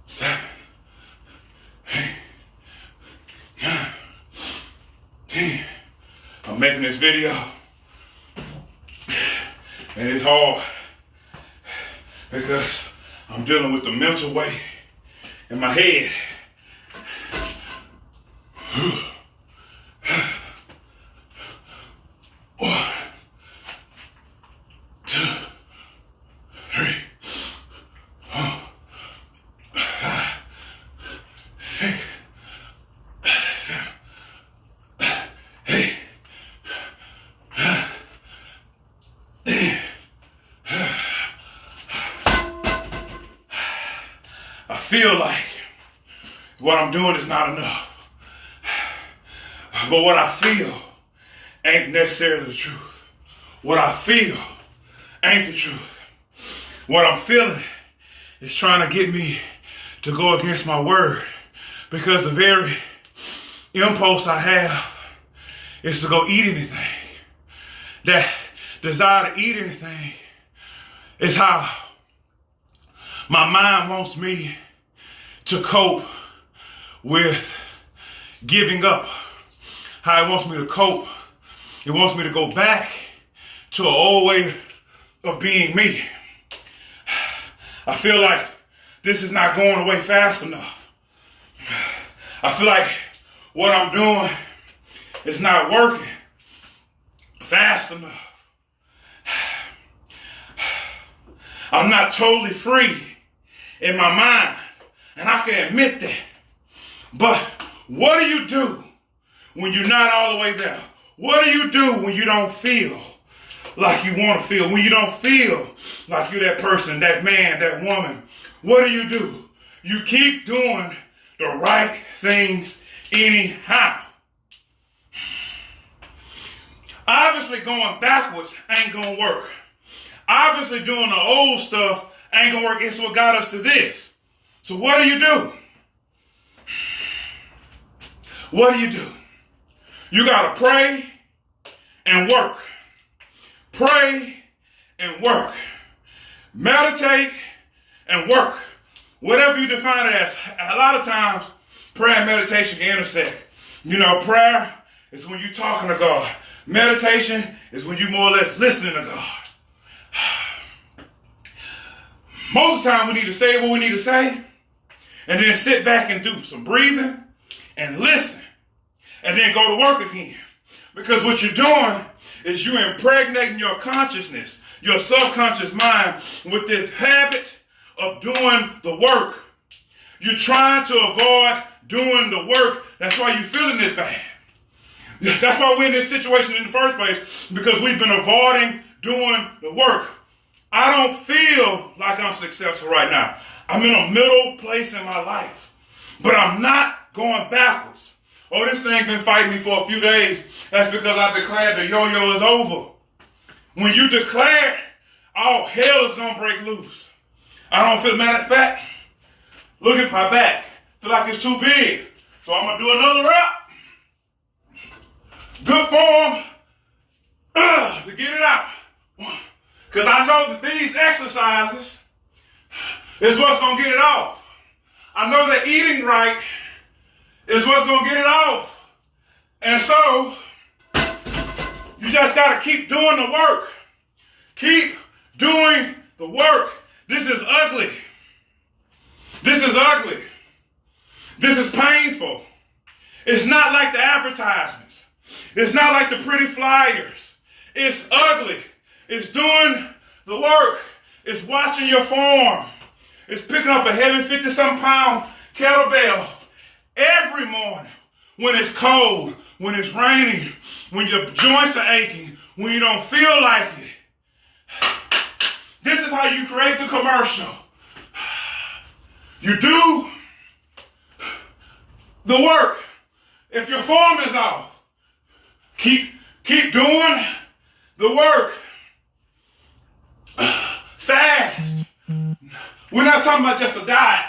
7, 8, 9, 10. I'm making this video, and it's hard because I'm dealing with the mental weight in my head. I feel like what I'm doing is not enough. But what I feel ain't necessarily the truth. What I feel ain't the truth. What I'm feeling is trying to get me to go against my word, because the very impulse I have is to go eat anything. That desire to eat anything is how my mind wants me to cope with giving up. How it wants me to cope. It wants me to go back to an old way of being me. I feel like this is not going away fast enough. I feel like what I'm doing is not working fast enough. I'm not totally free in my mind, and I can admit that. But what do you do when you're not all the way there? What do you do when you don't feel like you want to feel? When you don't feel like you're that person, that man, that woman? What do? You keep doing the right things anyhow. Obviously, going backwards ain't going to work. Obviously, doing the old stuff ain't going to work. It's what got us to this. So what do? What do? You got to pray and work. Pray and work. Meditate and work. Whatever you define it as. A lot of times, prayer and meditation can intersect. You know, prayer is when you're talking to God. Meditation is when you're more or less listening to God. Most of the time, we need to say what we need to say, and then sit back and do some breathing and listen, and then go to work again. Because what you're doing is you're impregnating your consciousness, your subconscious mind, with this habit of doing the work. You're trying to avoid doing the work. That's why you're feeling this bad. That's why we're in this situation in the first place, because we've been avoiding doing the work. I don't feel like I'm successful right now. I'm in a middle place in my life, but I'm not going backwards. Oh, this thing's been fighting me for a few days. That's because I declared the yo-yo is over. When you declare, all hell is going to break loose. I don't feel, matter of fact, look at my back. I feel like it's too big. So I'm going to do another rep. Good form to get it out. Because I know that these exercises is what's going to get it off. I know that eating right is what's going to get it off. And so, you just got to keep doing the work. Keep doing the work. This is ugly. This is ugly. This is painful. It's not like the advertisements. It's not like the pretty flyers. It's ugly. It's doing the work. It's watching your form. It's picking up a heavy 50-something pound kettlebell every morning when it's cold, when it's raining, when your joints are aching, when you don't feel like it. This is how you create the commercial. You do the work. If your form is off, keep doing the work. Fast. We're not talking about just a diet.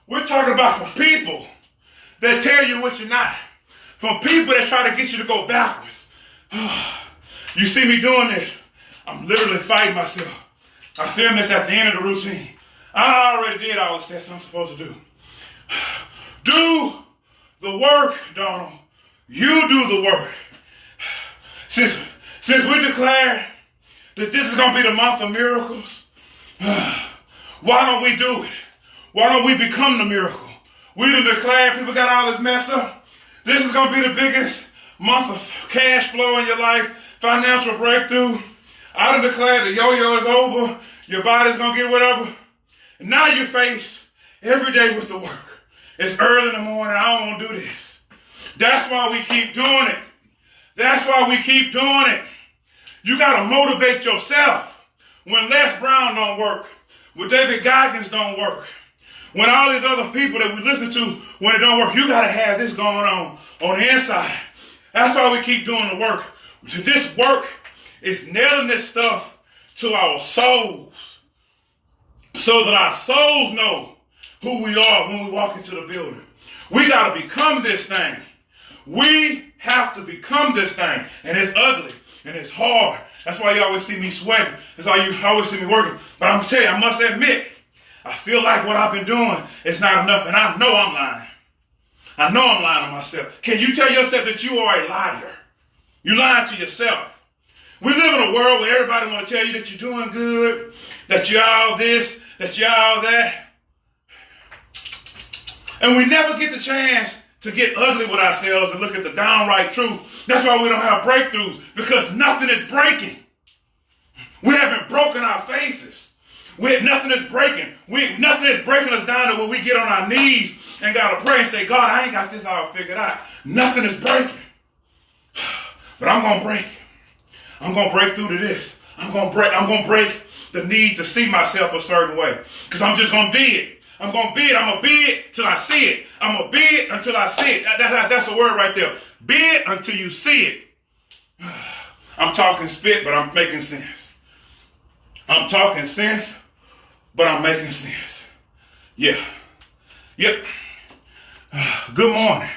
We're talking about from people that tell you what you're not. From people that try to get you to go backwards. You see me doing this. I'm literally fighting myself. I film this at the end of the routine. I already did all the steps I'm supposed to do. Do the work, Donald. You do the work. Since we declared that this is going to be the month of miracles, why don't we do it? Why don't we become the miracle? We done declared, people got all this mess up. This is going to be the biggest month of cash flow in your life, financial breakthrough. I done declared the yo-yo is over. Your body's going to get whatever. And now you're faced every day with the work. It's early in the morning. I don't want to do this. That's why we keep doing it. That's why we keep doing it. You got to motivate yourself. When Les Brown don't work, when David Goggins don't work, when all these other people that we listen to, when it don't work, you got to have this going on the inside. That's why we keep doing the work. This work is nailing this stuff to our souls so that our souls know who we are when we walk into the building. We got to become this thing. We have to become this thing. And it's ugly and it's hard. That's why you always see me sweating. That's why you always see me working. But I'm going to tell you, I must admit, I feel like what I've been doing is not enough, and I know I'm lying. I know I'm lying to myself. Can you tell yourself that you are a liar? You're lying to yourself. We live in a world where everybody want to tell you that you're doing good, that you're all this, that you're all that. And we never get the chance to get ugly with ourselves and look at the downright truth. That's why we don't have breakthroughs, because nothing is breaking. We haven't broken our faces. Nothing is breaking. Nothing is breaking us down to where we get on our knees and got to pray and say, God, I ain't got this all figured out. Nothing is breaking. But I'm going to break. I'm going to break through to this. I'm going to break the need to see myself a certain way. Because I'm just going to be it. I'm going to be it. I'm going to be it till I see it. I'm going to be it until I see it. That's the word right there. Be it until you see it. I'm talking spit, but I'm making sense. I'm talking sense, but I'm making sense. Yeah. Yep. Good morning.